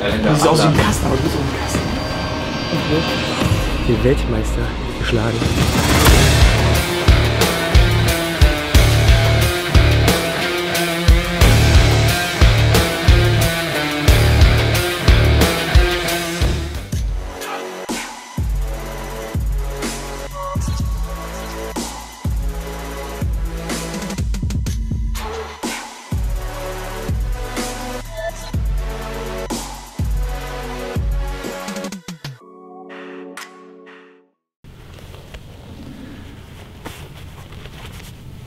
Du siehst aus wie ein Kasten, aber du bist auch ein Kasten. Den Weltmeister geschlagen.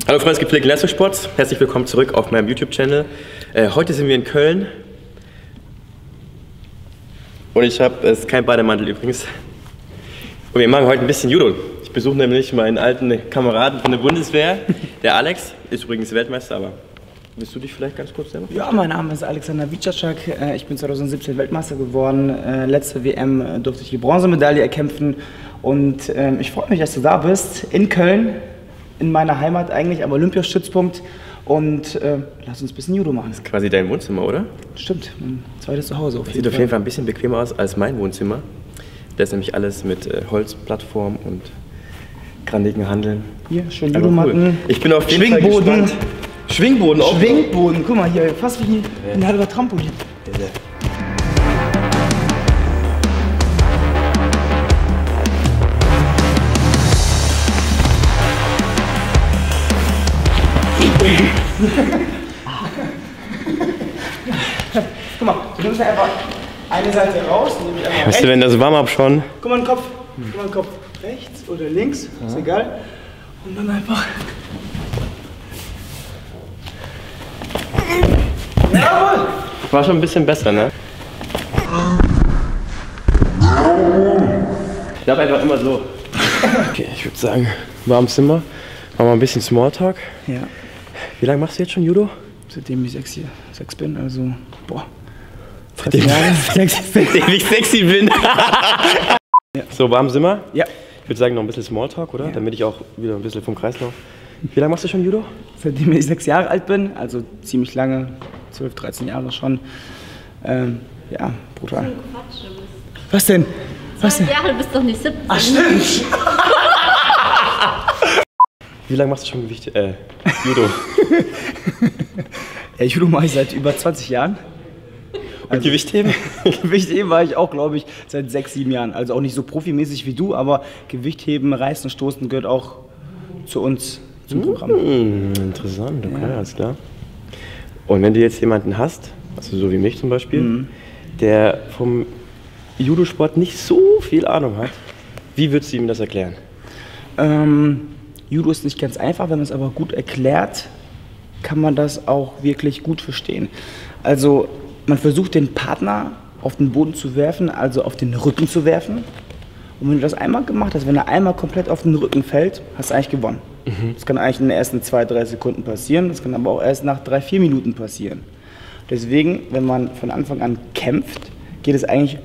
Hallo Freunde des gepflegten Leistungssports, herzlich willkommen zurück auf meinem YouTube-Channel. Heute sind wir in Köln und es ist kein Bademantel übrigens. Und wir machen heute ein bisschen Judo. Ich besuche nämlich meinen alten Kameraden von der Bundeswehr, der Alex, ist übrigens Weltmeister, aber willst du dich vielleicht ganz kurz selber vorstellen? Ja, mein Name ist Alexander Witschak, ich bin 2017 Weltmeister geworden. Letzte WM durfte ich die Bronzemedaille erkämpfen und ich freue mich, dass du da bist, in Köln. In meiner Heimat eigentlich, am Olympiastützpunkt. Und lass uns ein bisschen Judo machen. Das ist quasi dein Wohnzimmer, oder? Stimmt, mein zweites Zuhause. Sieht auf jeden Fall ein bisschen bequemer aus als mein Wohnzimmer. Da ist nämlich alles mit Holzplattform und grandigen Handeln. Hier, schön Judomatten. Cool. Ich bin auf jeden Fall gespannt. Schwingboden auch. Schwingboden, guck mal hier, fast wie ein halber Trampolin. Guck mal, du nimmst einfach eine Seite raus, nehme ich einmal weißt du, wenn das Warm-up schon... Guck mal den Kopf, guck mal den Kopf. Rechts oder links, ist egal. Und dann einfach... Jawohl! War schon ein bisschen besser, ne? Ich glaube einfach immer so. Okay, ich würde sagen, warmes Zimmer. Machen wir ein bisschen Smalltalk. Ja. Wie lange machst du jetzt schon Judo? Seitdem ich 6 bin, also, boah. Seitdem ich sexy bin. Ja. So, warm Zimmer? Ja. Ich würde sagen, noch ein bisschen Smalltalk, oder? Ja. Damit ich auch wieder ein bisschen vom Kreislauf. Wie lange machst du schon Judo? Seitdem ich 6 Jahre alt bin, also ziemlich lange, 12, 13 Jahre schon. Ja, brutal. Quatsch, du bist. Was denn? Was denn? Jahre, du bist doch nicht 17. Ach, stimmt! Wie lange machst du schon Judo? Ja, Judo mache ich seit über 20 Jahren. Und Gewichtheben? Gewichtheben war ich auch, glaube ich, seit 6, 7 Jahren. Also auch nicht so profimäßig wie du, aber Gewichtheben, Reißen, Stoßen gehört auch zu uns, zum Programm. Interessant, okay, ja. Alles klar. Und wenn du jetzt jemanden hast, also so wie mich zum Beispiel, der vom Judosport nicht so viel Ahnung hat, wie würdest du ihm das erklären? Judo ist nicht ganz einfach, wenn man es aber gut erklärt, kann man das auch wirklich gut verstehen. Also man versucht den Partner auf den Boden zu werfen, also auf den Rücken zu werfen. Und wenn du das einmal gemacht hast, wenn er einmal komplett auf den Rücken fällt, hast du eigentlich gewonnen. Das kann eigentlich in den ersten 2, 3 Sekunden passieren, das kann aber auch erst nach 3, 4 Minuten passieren. Deswegen, wenn man von Anfang an kämpft, geht es eigentlich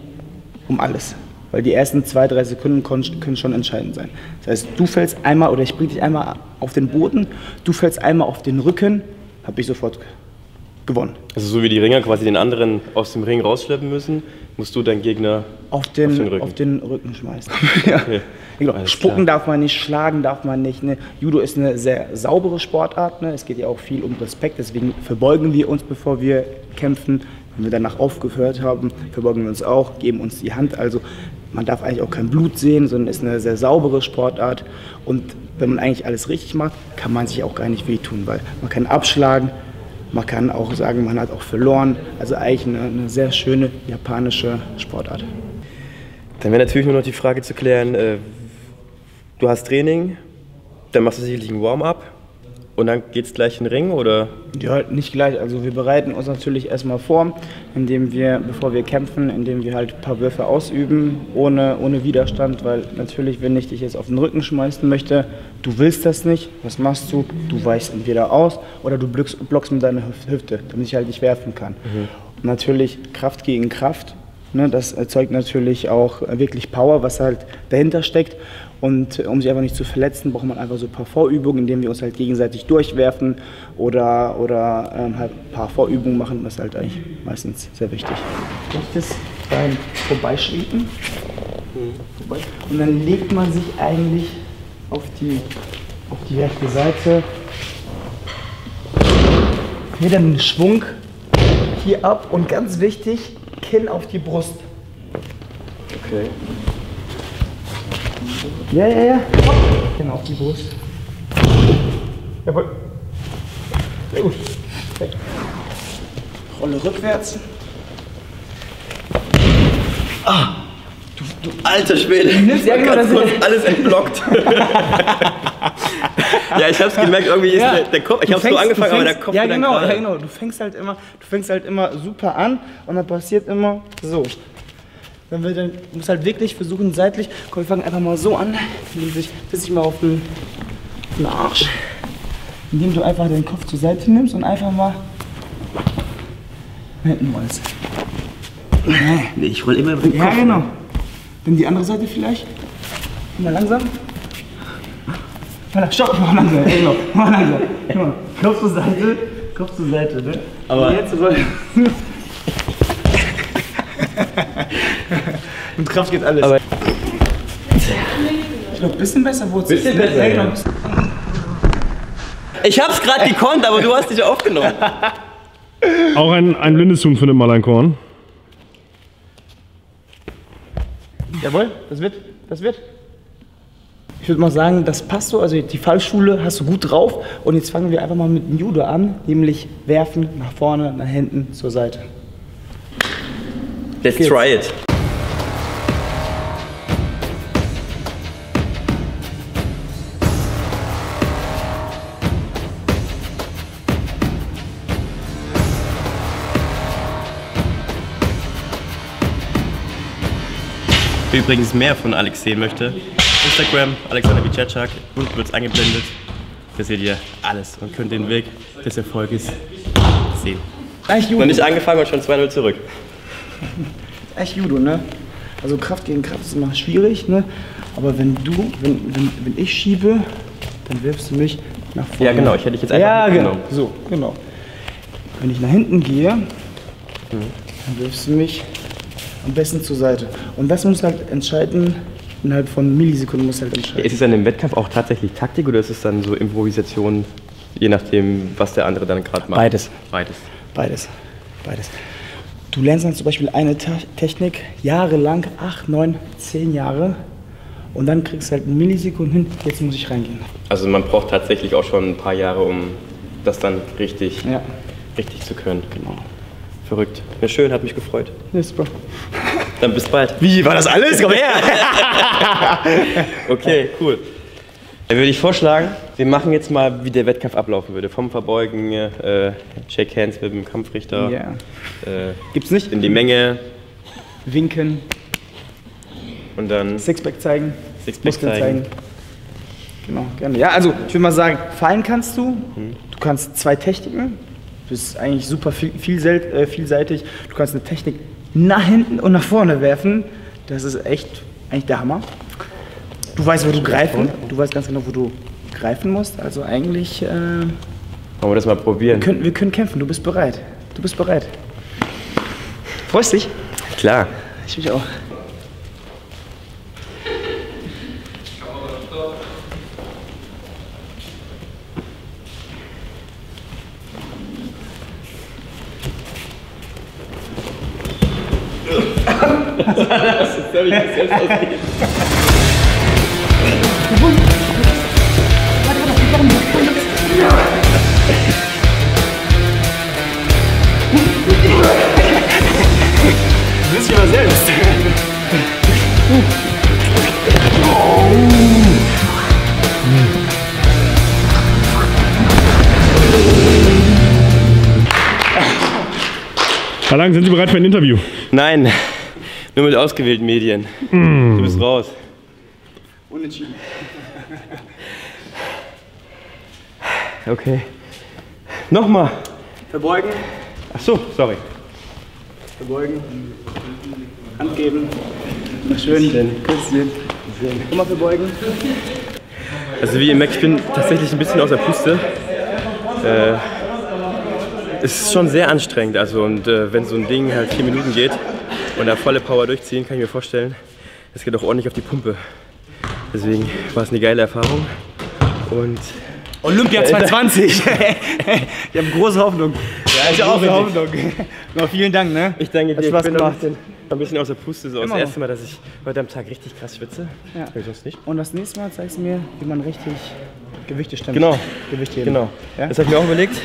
um alles. Weil die ersten 2, 3 Sekunden können schon entscheidend sein. Das heißt, du fällst einmal oder ich bringe dich einmal auf den Boden, du fällst einmal auf den Rücken, habe ich sofort gewonnen. Also so wie die Ringer quasi den anderen aus dem Ring rausschleppen müssen, musst du deinen Gegner auf den Rücken schmeißen. Ja. Okay. Genau. Spucken darf man nicht, schlagen darf man nicht. Ne? Judo ist eine sehr saubere Sportart. Ne? Es geht ja auch viel um Respekt, deswegen verbeugen wir uns, bevor wir kämpfen. Wenn wir danach aufgehört haben, verbeugen wir uns auch, geben uns die Hand. Also man darf eigentlich auch kein Blut sehen, sondern es ist eine sehr saubere Sportart. Und wenn man eigentlich alles richtig macht, kann man sich auch gar nicht wehtun, weil man kann abschlagen, man kann auch sagen, man hat auch verloren. Also eigentlich eine sehr schöne japanische Sportart. Dann wäre natürlich nur noch die Frage zu klären, du hast Training, dann machst du sicherlich ein Warm-up. Und dann geht's gleich in den Ring, oder? Ja, nicht gleich. Also wir bereiten uns natürlich erstmal vor, indem wir, bevor wir kämpfen, indem wir halt ein paar Würfe ausüben, ohne Widerstand, weil natürlich, wenn ich dich jetzt auf den Rücken schmeißen möchte, du willst das nicht, was machst du? Du weichst entweder aus oder du blockst mit deiner Hüfte, damit ich halt nicht werfen kann. Und natürlich Kraft gegen Kraft Ne, das erzeugt natürlich auch wirklich Power, was halt dahinter steckt. Und um sich einfach nicht zu verletzen, braucht man einfach so ein paar Vorübungen, indem wir uns halt gegenseitig durchwerfen oder halt ein paar Vorübungen machen. Das ist halt eigentlich meistens sehr wichtig. Rechtes Bein vorbeischwenken. Und dann legt man sich eigentlich auf die rechte Seite. Hier dann den Schwung hier ab und ganz wichtig, Kinn auf die Brust. Okay. Ja. Kinn auf die Brust. Jawohl. Sehr gut. Perfekt. Rolle rückwärts. Du alter Schwede. Ja, genau, das ist alles entblockt. Ja, ich hab's gemerkt, irgendwie ist der Kopf. Ich hab's so angefangen, aber der Kopf ja, dann genau, gerade. ja, genau. Du fängst halt immer super an und dann passiert immer so. Du musst halt wirklich versuchen, seitlich. Komm, wir fangen einfach mal so an. Setz dich mal auf den Arsch. Indem du einfach den Kopf zur Seite nimmst und einfach mal hinten rollst. Nee, ich roll immer über den Kopf. Ja, genau. Dann die andere Seite vielleicht. Mal langsam. Stopp, mach langsam. Genau. Mach langsam. Genau. Kopf zur Seite, ne? Aber und jetzt roll. Mit Kraft geht alles. Aber ich glaube, ein bisschen besser wurde es. Bisschen besser, Ja, genau. ich hab's gerade gekonnt, aber du hast dich aufgenommen. Auch ein blindes Huhn findet mal ein Korn. Jawohl, das wird. Ich würde mal sagen, das passt so. Also die Fallschule hast du gut drauf. Und jetzt fangen wir einfach mal mit dem Judo an. Nämlich werfen, nach vorne, nach hinten, zur Seite. Let's try it. Wer übrigens mehr von Alex sehen möchte, Instagram, Alexander Wiceczak, unten wird es eingeblendet. Da seht ihr alles und könnt den Weg des Erfolges sehen. Eigentlich Judo. Noch nicht angefangen und schon 2-0 zurück. Echt Judo, ne? Also Kraft gegen Kraft ist immer schwierig, ne? Aber wenn ich schiebe, dann wirfst du mich nach vorne. Ja genau, ich hätte dich jetzt einfach ja, genau. mitgenommen. So, genau. Wenn ich nach hinten gehe, dann wirfst du mich am besten zur Seite. Und das muss halt entscheiden, innerhalb von Millisekunden muss halt entscheiden. Ist es dann im Wettkampf auch tatsächlich Taktik oder ist es dann so Improvisation, je nachdem, was der andere dann gerade macht? Beides. Beides. Du lernst dann zum Beispiel eine Technik jahrelang, 8, 9, 10 Jahre und dann kriegst du halt in Millisekunden hin, jetzt muss ich reingehen. Also man braucht tatsächlich auch schon ein paar Jahre, um das dann richtig zu können. Genau. Verrückt. Ja, schön, hat mich gefreut. Ja, super. Dann bis bald. Wie, war das alles? Komm her! Okay, cool. Dann würde ich vorschlagen, wir machen jetzt mal, wie der Wettkampf ablaufen würde. Vom Verbeugen, Shake Hands mit dem Kampfrichter. Ja. Gibt's nicht? In die Menge Winken, und dann Sixpack zeigen, Sixpack Muskeln zeigen. Genau, gerne. Ja, also ich würde mal sagen, fallen kannst du. Du kannst 2 Techniken. Du bist eigentlich super vielseitig. Du kannst eine Technik nach hinten und nach vorne werfen. Das ist echt eigentlich der Hammer. Du weißt, du weißt ganz genau, wo du greifen musst. Also eigentlich Wollen wir das mal probieren? wir können kämpfen. Du bist bereit. Freust dich? Klar. Ich mich auch. Soll ich das selbst ausgehen? Du bist ja selbst. Herr Lang, sind Sie bereit für ein Interview? Nein, nur mit ausgewählten Medien. Du bist raus. Unentschieden. Okay. Nochmal. Verbeugen. Ach so, sorry. Verbeugen. Hand geben. Schön. Küsschen. Komm mal verbeugen. Also wie ihr merkt, ich bin tatsächlich ein bisschen aus der Puste. Es ist schon sehr anstrengend, also und wenn so ein Ding halt 4 Minuten geht und da volle Power durchziehen, kann ich mir vorstellen, das geht auch ordentlich auf die Pumpe. Deswegen war es eine geile Erfahrung und Olympia 2020! Ich habe große Hoffnung. Ja, ich auch große Hoffnung. No, vielen Dank, ne? Ich danke dir, Hat Spaß ich bin gemacht. ein bisschen aus der Puste, so Immer das erste Mal, dass ich heute am Tag richtig krass schwitze. Ja. Ich sonst nicht. Und das nächste Mal zeigst du mir, wie man richtig Gewichte stemmt. Genau. Gewicht heben. Genau. Ja? Das habe ich mir auch überlegt.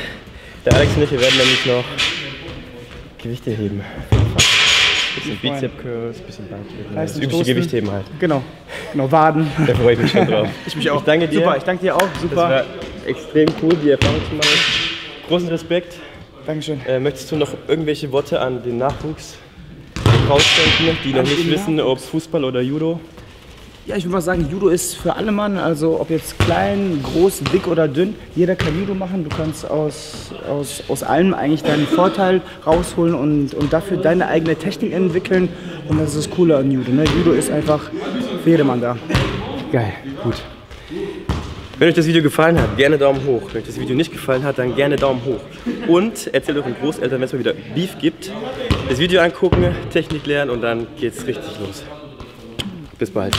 Der Alex und ich, wir werden nämlich noch Gewichte heben. Bisschen Bizep-Curls, bisschen Bankdrücken. Das übliche Stoßen. Gewichtheben halt. Genau. Genau, Waden. Da freue ich mich schon drauf. Ich mich auch. Ich danke dir. Super, ich danke dir auch. Das Super. war extrem cool, die Erfahrung zu machen. Großen Respekt. Dankeschön. Möchtest du noch irgendwelche Worte an den Nachwuchs rausdenken, die noch nicht wissen, ob Fußball oder Judo? Ja, ich würde mal sagen, Judo ist für alle Mann, also ob jetzt klein, groß, dick oder dünn, jeder kann Judo machen. Du kannst aus allem eigentlich deinen Vorteil rausholen und dafür deine eigene Technik entwickeln. Und das ist das Coole an Judo. Ne? Judo ist einfach für jedermann da. Geil, gut. Wenn euch das Video gefallen hat, gerne Daumen hoch. Wenn euch das Video nicht gefallen hat, dann gerne Daumen hoch. Und erzählt euren Großeltern, wenn es mal wieder Beef gibt, das Video angucken, Technik lernen und dann geht's richtig los. Bis bald.